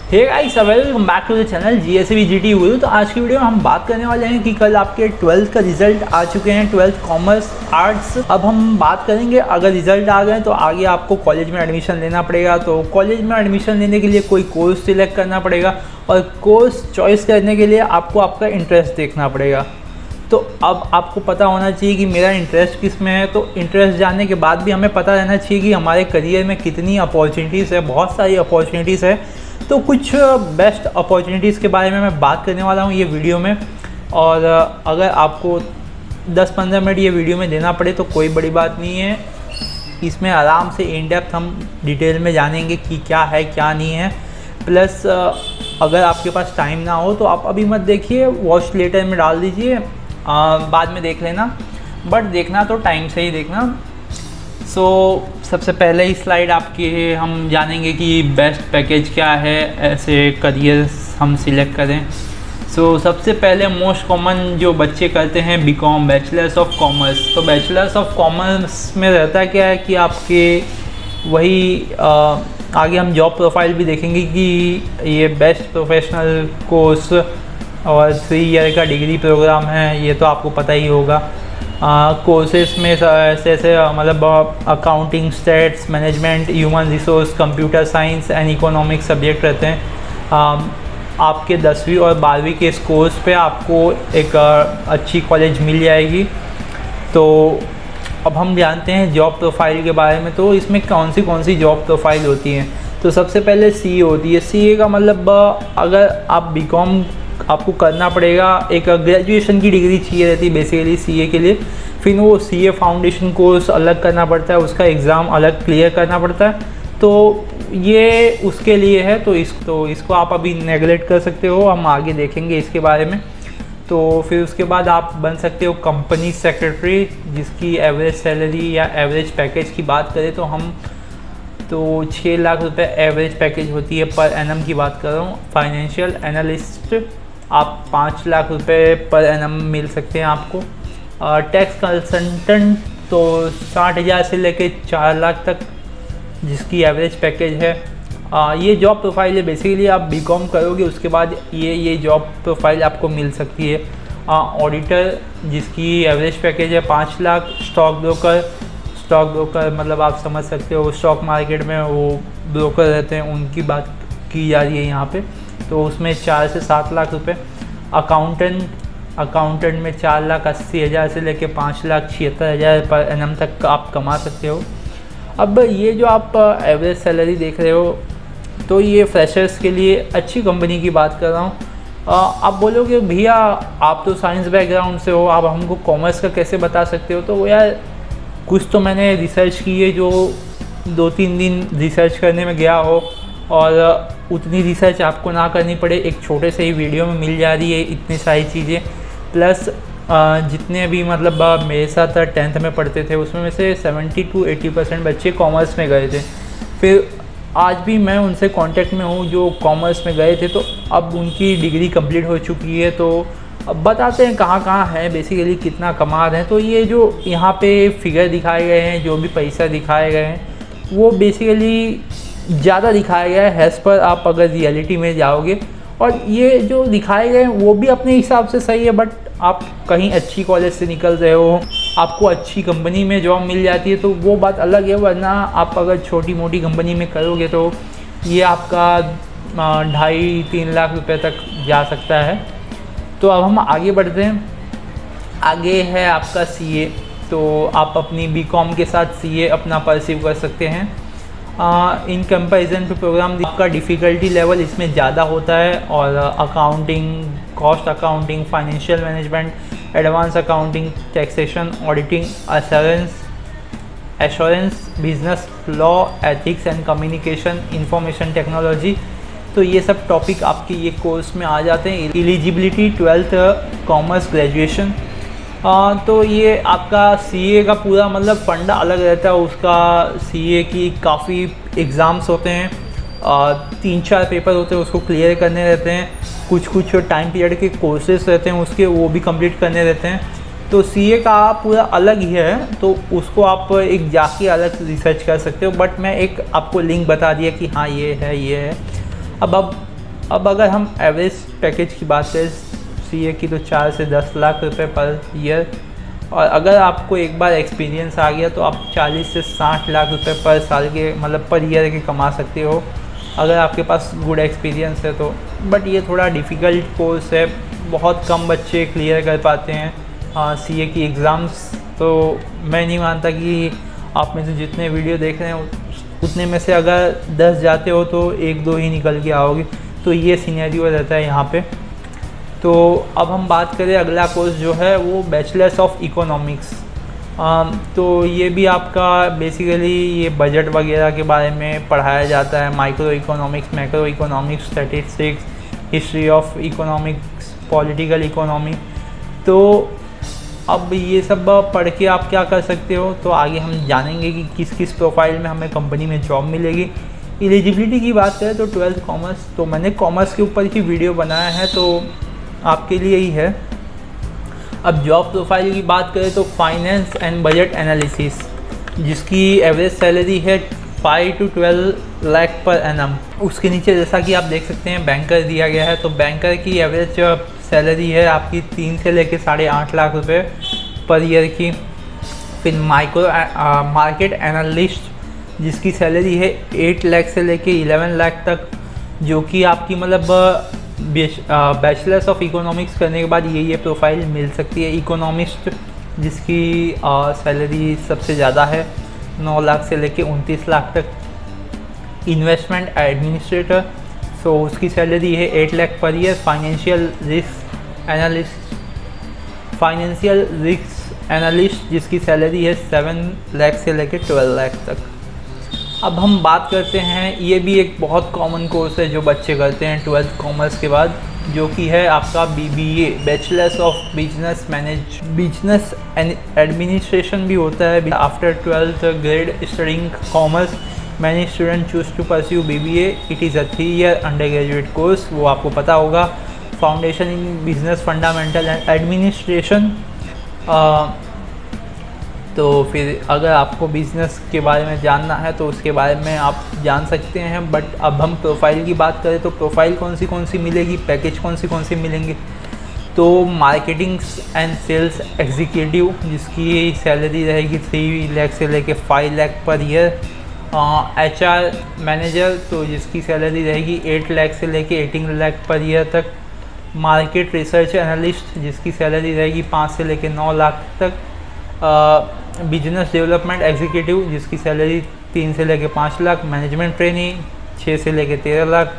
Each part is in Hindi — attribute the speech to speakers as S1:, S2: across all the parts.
S1: Hey guys, welcome back to the channel GSV GT Guru. तो आज की वीडियो में हम बात करने वाले हैं कि कल आपके 12th का रिजल्ट आ चुके हैं, 12th कॉमर्स आर्ट्स। अब हम बात करेंगे अगर रिजल्ट आ गए तो आगे आपको कॉलेज में एडमिशन लेना पड़ेगा। तो कॉलेज में एडमिशन लेने के लिए कोई कोर्स सिलेक्ट करना पड़ेगा और कोर्स चॉइस करने के लिए आपको आपका इंटरेस्ट देखना पड़ेगा। तो अब आपको पता होना चाहिए कि मेरा इंटरेस्ट किस में है। तो इंटरेस्ट जानने के बाद भी हमें पता रहना चाहिए कि हमारे करियर में कितनी अपॉर्चुनिटीज़ है। बहुत सारी अपॉर्चुनिटीज़ है, तो कुछ बेस्ट अपॉर्चुनिटीज़ के बारे में मैं बात करने वाला हूँ ये वीडियो में। और अगर आपको 10-15 मिनट ये वीडियो में देना पड़े तो कोई बड़ी बात नहीं है। इसमें आराम से इन डेप्थ हम डिटेल में जानेंगे कि क्या है क्या नहीं है। प्लस अगर आपके पास टाइम ना हो तो आप अभी मत देखिए, वॉच लेटर में डाल दीजिए, बाद में देख लेना, बट देखना तो टाइम से ही देखना। सबसे पहले ही स्लाइड आपकी हम जानेंगे कि बेस्ट पैकेज क्या है, ऐसे करियर हम सिलेक्ट करें। सबसे पहले मोस्ट कॉमन जो बच्चे करते हैं बीकॉम, बैचलर्स ऑफ कॉमर्स। तो बैचलर्स ऑफ कॉमर्स में रहता क्या है कि आपके वही आगे हम जॉब प्रोफाइल भी देखेंगे कि ये बेस्ट प्रोफेशनल कोर्स और 3 ईयर का डिग्री प्रोग्राम है, ये तो आपको पता ही होगा। कोर्सेस में ऐसे मतलब accounting, stats, management, human resource, computer science and economics subject रहते हैं। आपके 10वीं और 12वीं के इस कोर्स पे आपको एक अच्छी कॉलेज मिल जाएगी। तो अब हम जानते हैं जॉब प्रोफाइल के बारे में। तो इसमें कौन सी जॉब प्रोफाइल होती हैं। तो सबसे पहले सीए होती है। सीए का मतलब अगर आप बीकॉम आपको करना पड़ेगा, एक ग्रेजुएशन की डिग्री चाहिए रहती है बेसिकली सीए के लिए। फिर वो सीए फाउंडेशन कोर्स अलग करना पड़ता है, उसका एग्ज़ाम अलग क्लियर करना पड़ता है। तो ये उसके लिए है। तो इसको आप अभी नेगलेक्ट कर सकते हो, हम आगे देखेंगे इसके बारे में। तो फिर उसके बाद आप बन सकते हो कंपनी सेक्रेटरी, जिसकी एवरेज सैलरी या एवरेज पैकेज की बात करें तो 6 लाख रुपए एवरेज पैकेज होती है पर एनम की बात कर रहा हूँ। फाइनेंशियल एनालिस्ट आप 5 लाख रुपए पर एनम मिल सकते हैं आपको। टैक्स कंसल्टेंट तो 60,000 से लेके 4 लाख तक जिसकी एवरेज पैकेज है। ये जॉब प्रोफाइल है बेसिकली। आप बीकॉम करोगे उसके बाद ये जॉब प्रोफाइल आपको मिल सकती है। ऑडिटर जिसकी एवरेज पैकेज है 5 लाख। स्टॉक ब्रोकर मतलब आप समझ सकते हो, स्टॉक मार्केट में वो ब्रोकर रहते हैं, उनकी बात की जा रही है यहाँ पे। तो उसमें 4 से 7 लाख रुपए। अकाउंटेंट में 4,80,000 से लेके 5,76,000 पर एनम तक आप कमा सकते हो। अब ये जो आप एवरेज सैलरी देख रहे हो तो ये फ्रेशर्स के लिए अच्छी कंपनी की बात कर रहा हूँ। आप बोलोगे भैया आप तो साइंस बैकग्राउंड से हो, आप हमको कॉमर्स का कैसे बता सकते हो। तो यार कुछ तो मैंने रिसर्च की है, जो 2-3 दिन रिसर्च करने में गया हो और उतनी रिसर्च आपको ना करनी पड़े, एक छोटे से ही वीडियो में मिल जा रही है इतनी सारी चीज़ें। प्लस जितने भी मतलब मेरे साथ 10th में पढ़ते थे उसमें से 70-80% बच्चे कॉमर्स में गए थे। फिर आज भी मैं उनसे कांटेक्ट में हूँ जो कॉमर्स में गए थे, तो अब उनकी डिग्री कंप्लीट हो चुकी है। तो अब बताते हैं कहाँ है बेसिकली, कितना कमा रहे हैं। तो ये जो यहाँ पे फिगर दिखाए गए हैं, जो भी पैसा दिखाए गए हैं, वो बेसिकली ज़्यादा दिखाया गया है एज़ पर आप अगर रियलिटी में जाओगे। और ये जो दिखाए गए हैं वो भी अपने हिसाब से सही है, बट आप कहीं अच्छी कॉलेज से निकल रहे हो, आपको अच्छी कंपनी में जॉब मिल जाती है तो वो बात अलग है। वरना आप अगर छोटी मोटी कंपनी में करोगे तो ये आपका 2.5-3 लाख रुपए तक जा सकता है। तो अब हम आगे बढ़ते हैं। आगे है आपका सीए। तो आप अपनी बीकॉम के साथ सीए अपना परसीव कर सकते हैं। इन कंपैरिजन पे प्रोग्राम आपका डिफ़िकल्टी लेवल इसमें ज़्यादा होता है और accounting, cost accounting, financial management, advance accounting, taxation, auditing, assurance, business law, ethics and communication, information technology. तो ये सब टॉपिक आपके ये कोर्स में आ जाते हैं। Eligibility 12th commerce graduation. तो ये आपका सीए का पूरा मतलब फंडा अलग रहता है। उसका सीए की काफ़ी एग्ज़ाम्स होते हैं, 3-4 पेपर होते हैं, उसको क्लियर करने रहते हैं। कुछ टाइम पीरियड के कोर्सेज रहते हैं उसके, वो भी कंप्लीट करने रहते हैं। तो सीए का पूरा अलग ही है, तो उसको आप एक जाके अलग रिसर्च कर सकते हो। बट मैं एक आपको लिंक बता दिया कि हाँ ये है। अब अब अगर हम एवरेज पैकेज की बात करें सीए की तो 4 से 10 लाख रुपए पर ईयर, और अगर आपको एक बार एक्सपीरियंस आ गया तो आप 40 से 60 लाख रुपए पर साल के मतलब पर ईयर के कमा सकते हो अगर आपके पास गुड एक्सपीरियंस है तो। बट ये थोड़ा डिफ़िकल्ट कोर्स है, बहुत कम बच्चे क्लियर कर पाते हैं सीए की एग्ज़ाम्स। तो मैं नहीं मानता कि आप में से जितने वीडियो देख रहे हैं उतने में से अगर 10 जाते हो तो 1-2 ही निकल के आओगे। तो ये सिनेरियो रहता है यहाँ पे। तो अब हम बात करें अगला कोर्स जो है वो बैचलर्स ऑफ इकोनॉमिक्स। तो ये भी आपका बेसिकली ये बजट वगैरह के बारे में पढ़ाया जाता है, micro economics, macro economics, statistics, history of economics, political economy. तो अब ये सब पढ़ के आप क्या कर सकते हो, तो आगे हम जानेंगे कि किस किस प्रोफाइल में हमें कंपनी में जॉब मिलेगी। एलिजिबिलिटी की बात करें तो 12th कॉमर्स, तो मैंने कॉमर्स के ऊपर ही वीडियो बनाया है तो आपके लिए ही है। अब जॉब प्रोफाइल की बात करें तो फाइनेंस एंड बजट एनालिसिस, जिसकी एवरेज सैलरी है 5 to 12 लाख पर एनम। उसके नीचे जैसा कि आप देख सकते हैं बैंकर दिया गया है, तो बैंकर की एवरेज सैलरी है आपकी 3 से लेकर 8.5 लाख रुपए पर ईयर की। फिर मार्केट एनालिस्ट जिसकी सैलरी है 8 लाख से लेके 11 लाख तक, जो कि आपकी मतलब बैचलर्स ऑफ इकोनॉमिक्स करने के बाद ये प्रोफाइल मिल सकती है। इकोनॉमिस्ट जिसकी सैलरी सबसे ज़्यादा है 9 लाख से लेके 29 लाख तक। इन्वेस्टमेंट एडमिनिस्ट्रेटर, सो उसकी सैलरी है 8 lakh per year. Financial risk analyst जिसकी सैलरी है 7 लाख से लेके 12 लाख तक। अब हम बात करते हैं, ये भी एक बहुत कॉमन कोर्स है जो बच्चे करते हैं 12th कॉमर्स के बाद, जो कि है आपका BBA, bachelors of business administration भी होता है। After 12th grade studying commerce many student choose to pursue BBA। It is a 3 year under graduate course, वो आपको पता होगा। Foundation in business fundamental and administration. तो फिर अगर आपको बिज़नेस के बारे में जानना है तो उसके बारे में आप जान सकते हैं। बट अब हम प्रोफाइल की बात करें तो प्रोफाइल कौन सी मिलेगी, पैकेज कौन सी मिलेंगे, तो मार्केटिंग एंड सेल्स एग्जीक्यूटिव जिसकी सैलरी रहेगी 3 लाख से लेके 5 lakh per year. HR manager तो जिसकी सैलरी रहेगी 8 लाख से लेके 18 लाख पर ईयर तक। मार्केट रिसर्च एनालिस्ट जिसकी सैलरी रहेगी 5 से लेके 9 लाख तक। बिजनेस डेवलपमेंट एग्जीक्यूटिव जिसकी सैलरी 3 से लेके 5 लाख। मैनेजमेंट ट्रेनी 6 से लेके 13 लाख।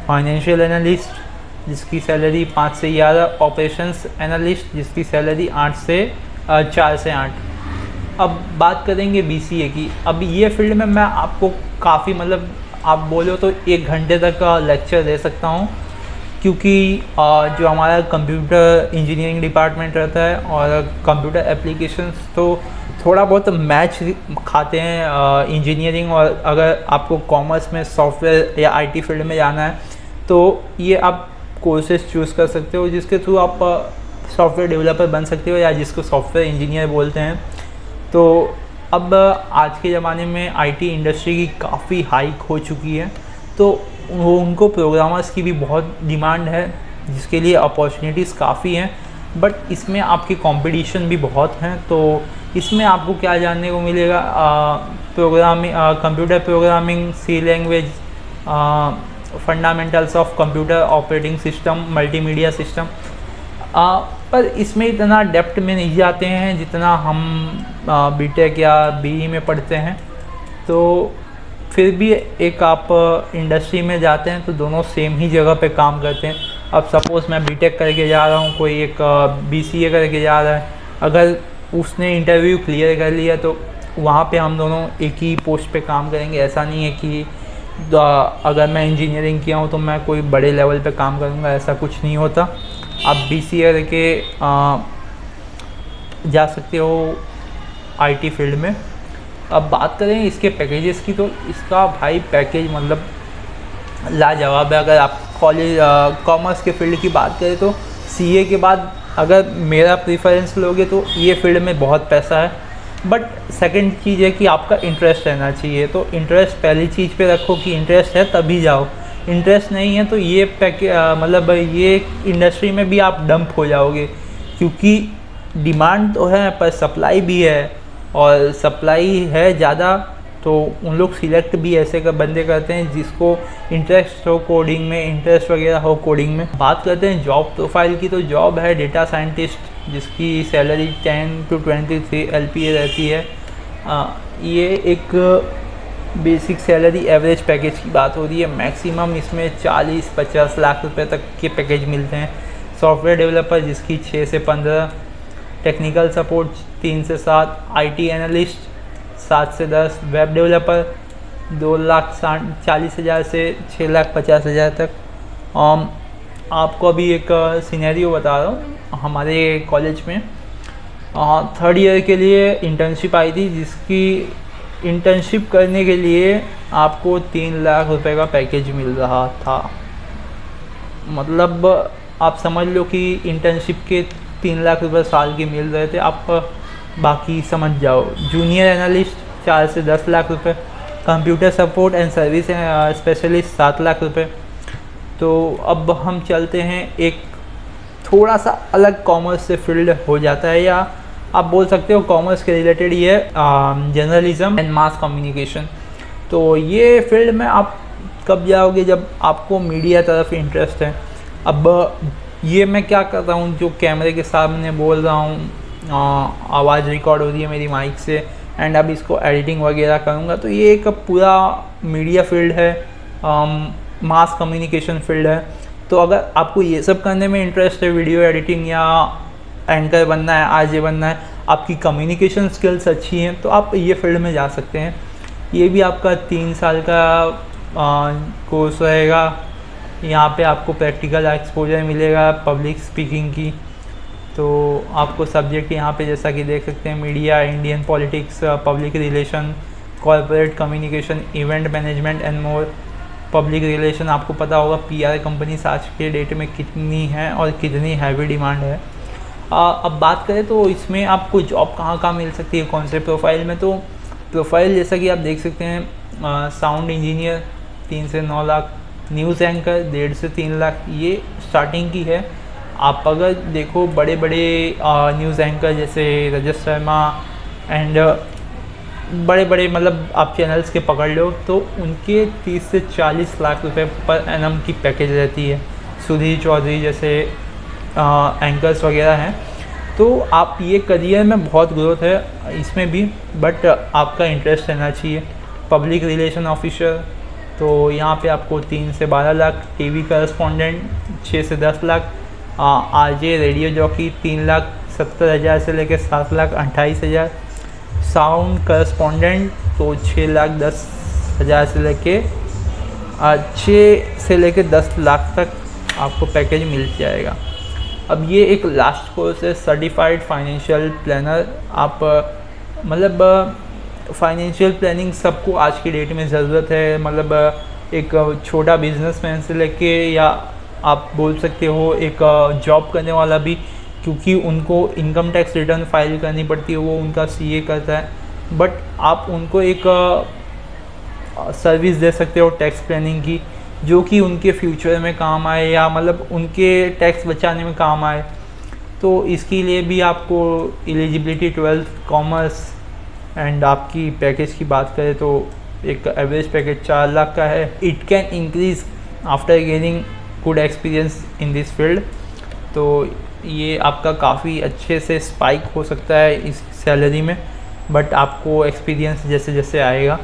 S1: फाइनेंशियल एनालिस्ट जिसकी सैलरी 5 से 11। ऑपरेशंस एनालिस्ट जिसकी सैलरी 4 से 8। अब बात करेंगे BCA की। अब ये फील्ड में मैं आपको काफ़ी मतलब आप बोलो तो 1 घंटे तक का लेक्चर दे सकता हूँ, क्योंकि जो हमारा कंप्यूटर इंजीनियरिंग डिपार्टमेंट रहता है और कंप्यूटर एप्लीकेशंस तो थोड़ा बहुत मैच खाते हैं इंजीनियरिंग, और अगर आपको कॉमर्स में सॉफ्टवेयर या IT फील्ड में जाना है तो ये आप कोर्सेज चूज़ कर सकते हो जिसके थ्रू आप सॉफ्टवेयर डेवलपर बन सकते हो, या जिसको सॉफ्टवेयर इंजीनियर बोलते हैं। तो अब आज के ज़माने में IT इंडस्ट्री की काफ़ी हाइक हो चुकी है, तो उनको प्रोग्रामर्स की भी बहुत डिमांड है, जिसके लिए अपॉर्चुनिटीज़ काफ़ी हैं। बट इसमें आपकी कंपटीशन भी बहुत हैं। तो इसमें आपको क्या जानने को मिलेगा, programming, computer programming, C language, fundamentals of computer operating system, multimedia system. पर इसमें इतना डेप्थ में नहीं जाते हैं जितना हम BTech या BE में पढ़ते हैं। तो फिर भी एक आप इंडस्ट्री में जाते हैं तो दोनों सेम ही जगह पे काम करते हैं। अब सपोज़ मैं BTech करके जा रहा हूँ, कोई एक BCA करके जा रहा है, अगर उसने इंटरव्यू क्लियर कर लिया तो वहाँ पे हम दोनों एक ही पोस्ट पे काम करेंगे। ऐसा नहीं है कि अगर मैं इंजीनियरिंग किया हूँ तो मैं कोई बड़े लेवल पे काम करूँगा, ऐसा कुछ नहीं होता। आप BCA करके जा सकते हो IT फील्ड में। अब बात करें इसके पैकेजेस की, तो इसका भाई पैकेज मतलब लाजवाब है। अगर आप कॉमर्स के फील्ड की बात करें तो CA के बाद अगर मेरा प्रीफरेंस लोगे तो ये फील्ड में बहुत पैसा है। बट सेकंड चीज़ है कि आपका इंटरेस्ट रहना चाहिए। तो इंटरेस्ट पहली चीज़ पे रखो कि इंटरेस्ट है तभी जाओ, इंटरेस्ट नहीं है तो ये मतलब ये इंडस्ट्री में भी आप डंप हो जाओगे, क्योंकि डिमांड तो है पर सप्लाई भी है, और सप्लाई है ज़्यादा तो उन लोग सिलेक्ट भी ऐसे बंदे करते हैं जिसको इंटरेस्ट हो कोडिंग में, इंटरेस्ट वगैरह हो कोडिंग में। बात करते हैं जॉब प्रोफाइल की, तो जॉब है डेटा साइंटिस्ट जिसकी सैलरी 10 to 23 LPA रहती है। ये एक बेसिक सैलरी एवरेज पैकेज की बात हो रही है। मैक्सिमम इसमें 40-50 लाख रुपए तक के पैकेज मिलते हैं। सॉफ्टवेयर डेवलपर जिसकी 6 से 15, टेक्निकल सपोर्ट 3 से 7, IT एनालिस्ट 7 से 10, वेब डेवलपर 2,40,000 से 6,50,000 तक। आपको अभी एक सिनेरियो बता रहा हूँ, हमारे कॉलेज में 3rd ईयर के लिए इंटर्नशिप आई थी, जिसकी इंटर्नशिप करने के लिए आपको 3 लाख रुपए का पैकेज मिल रहा था। मतलब आप समझ लो कि इंटर्नशिप के 3 लाख रुपए साल के मिल रहे थे। आप बाकी समझ जाओ। जूनियर एनालिस्ट 4 से 10 लाख रुपए, computer support and service specialist 7 lakh रुपए। तो अब हम चलते हैं, एक थोड़ा सा अलग कॉमर्स से फील्ड हो जाता है, या आप बोल सकते हो कॉमर्स के रिलेटेड ही है, जर्नलिज्म एंड मास कम्युनिकेशन। तो ये फील्ड में आप कब जाओगे जब आपको मीडिया तरफ इंटरेस्ट है। अब ये मैं क्या कर रहा हूँ, जो कैमरे के सामने बोल रहा हूँ, आवाज़ रिकॉर्ड हो रही है मेरी माइक से, एंड अब इसको एडिटिंग वगैरह करूँगा, तो ये एक पूरा मीडिया फील्ड है, मास कम्युनिकेशन फील्ड है। तो अगर आपको ये सब करने में इंटरेस्ट है, वीडियो एडिटिंग या एंकर बनना है, आरजे बनना है, आपकी कम्युनिकेशन स्किल्स अच्छी हैं, तो आप ये फील्ड में जा सकते हैं। ये भी आपका 3 साल का कोर्स रहेगा। यहाँ पे आपको प्रैक्टिकल एक्सपोजर मिलेगा पब्लिक स्पीकिंग की। तो आपको सब्जेक्ट यहाँ पे जैसा कि देख सकते हैं, media, Indian politics, public relation, corporate communication, event management and more. Public relation आपको पता होगा PR कंपनीज आज के डेट में कितनी हैं और कितनी हैवी डिमांड है। अब बात करें तो इसमें आपको जॉब कहाँ कहाँ मिल सकती है, कौन से प्रोफाइल में। तो प्रोफाइल जैसा कि आप देख सकते हैं, साउंड इंजीनियर 3 से 9 लाख, न्यूज़ एंकर 1.5 से 3 लाख, ये स्टार्टिंग की है। आप अगर देखो बड़े बड़े न्यूज़ एंकर जैसे रजत शर्मा एंड बड़े बड़े मतलब आप चैनल्स के पकड़ लो, तो उनके 30 से 40 लाख रुपए पर एनम की पैकेज रहती है। सुधीर चौधरी जैसे एंकर्स वगैरह हैं। तो आप ये करियर में बहुत ग्रोथ है इसमें भी, बट आपका इंटरेस्ट रहना चाहिए। पब्लिक रिलेशन ऑफिसर, तो यहाँ पे आपको 3 से 12 लाख, टीवी करस्पॉन्डेंट 6 से 10 लाख, आरजे रेडियो जॉकी 3,70,000 से लेकर 7,28,000, साउंड करस्पॉन्डेंट तो 6,10,000 से लेके 10 लाख तक आपको पैकेज मिल जाएगा। अब ये एक लास्ट कोर्स है, सर्टिफाइड फाइनेंशियल प्लानर। आप मतलब फाइनेंशियल प्लानिंग सबको आज की डेट में ज़रूरत है। मतलब एक छोटा बिजनेसमैन से लेके, या आप बोल सकते हो एक जॉब करने वाला भी, क्योंकि उनको इनकम टैक्स रिटर्न फाइल करनी पड़ती है, वो उनका CA करता है। बट आप उनको एक सर्विस दे सकते हो टैक्स प्लानिंग की, जो कि उनके फ्यूचर में काम आए, या मतलब उनके टैक्स बचाने में काम आए। तो इसके लिए भी आपको एलिजिबिलिटी 12th कॉमर्स, एंड आपकी पैकेज की बात करें तो एक एवरेज पैकेज 4 लाख का है। It can increase after gaining good experience in this field. तो ये आपका काफ़ी अच्छे से स्पाइक हो सकता है इस सैलरी में, बट आपको एक्सपीरियंस जैसे जैसे आएगा।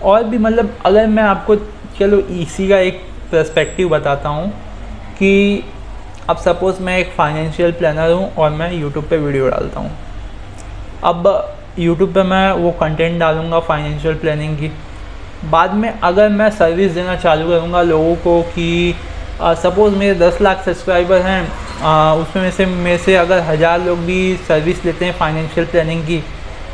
S1: और भी मतलब अगर मैं आपको चलो इसी का एक पर्सपेक्टिव बताता हूँ कि अब सपोज़ मैं एक फाइनेंशियल प्लानर हूँ और मैं यूट्यूब पे वीडियो डालता हूँ। अब यूट्यूब पे मैं वो कंटेंट डालूँगा फाइनेंशियल प्लानिंग की। बाद में अगर मैं सर्विस देना चालू करूँगा लोगों को कि सपोज़ मेरे 10 लाख सब्सक्राइबर हैं, उसमें मेरे से अगर 1000 लोग भी सर्विस लेते हैं फाइनेंशियल प्लानिंग की,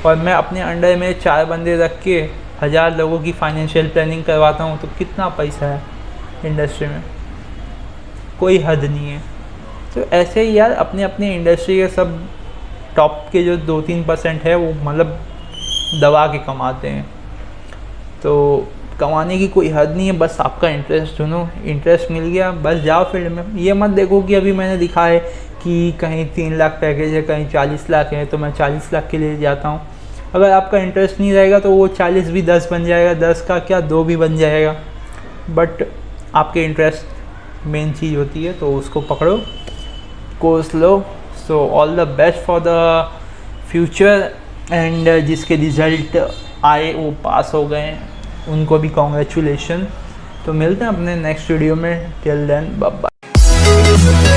S1: और मैं अपने अंडर में 4 बंदे रख के 1000 लोगों की फाइनेंशियल प्लानिंग करवाता हूँ, तो कितना पैसा है इंडस्ट्री में, कोई हद नहीं है। तो ऐसे ही यार अपने अपने इंडस्ट्री के सब टॉप के जो 2-3% है वो मतलब दबा के कमाते हैं। तो कमाने की कोई हद नहीं है, बस आपका इंटरेस्ट चुनो, इंटरेस्ट मिल गया बस जाओ फील्ड में। ये मत देखो कि अभी मैंने दिखा है कि कहीं 3 लाख पैकेज है, कहीं 40 लाख है तो मैं 40 लाख के लिए जाता हूँ। अगर आपका इंटरेस्ट नहीं रहेगा तो वो 40 भी 10 बन जाएगा, 10 का क्या 2 भी बन जाएगा, बट आपके इंटरेस्ट मेन चीज़ होती है, तो उसको पकड़ो, course low. So all the best for the future and जिसके रिज़ल्ट आए वो पास हो गए उनको भी कॉन्ग्रेचुलेशन। तो मिलते हैं अपने नेक्स्ट वीडियो में, टिल देन बाय बाय।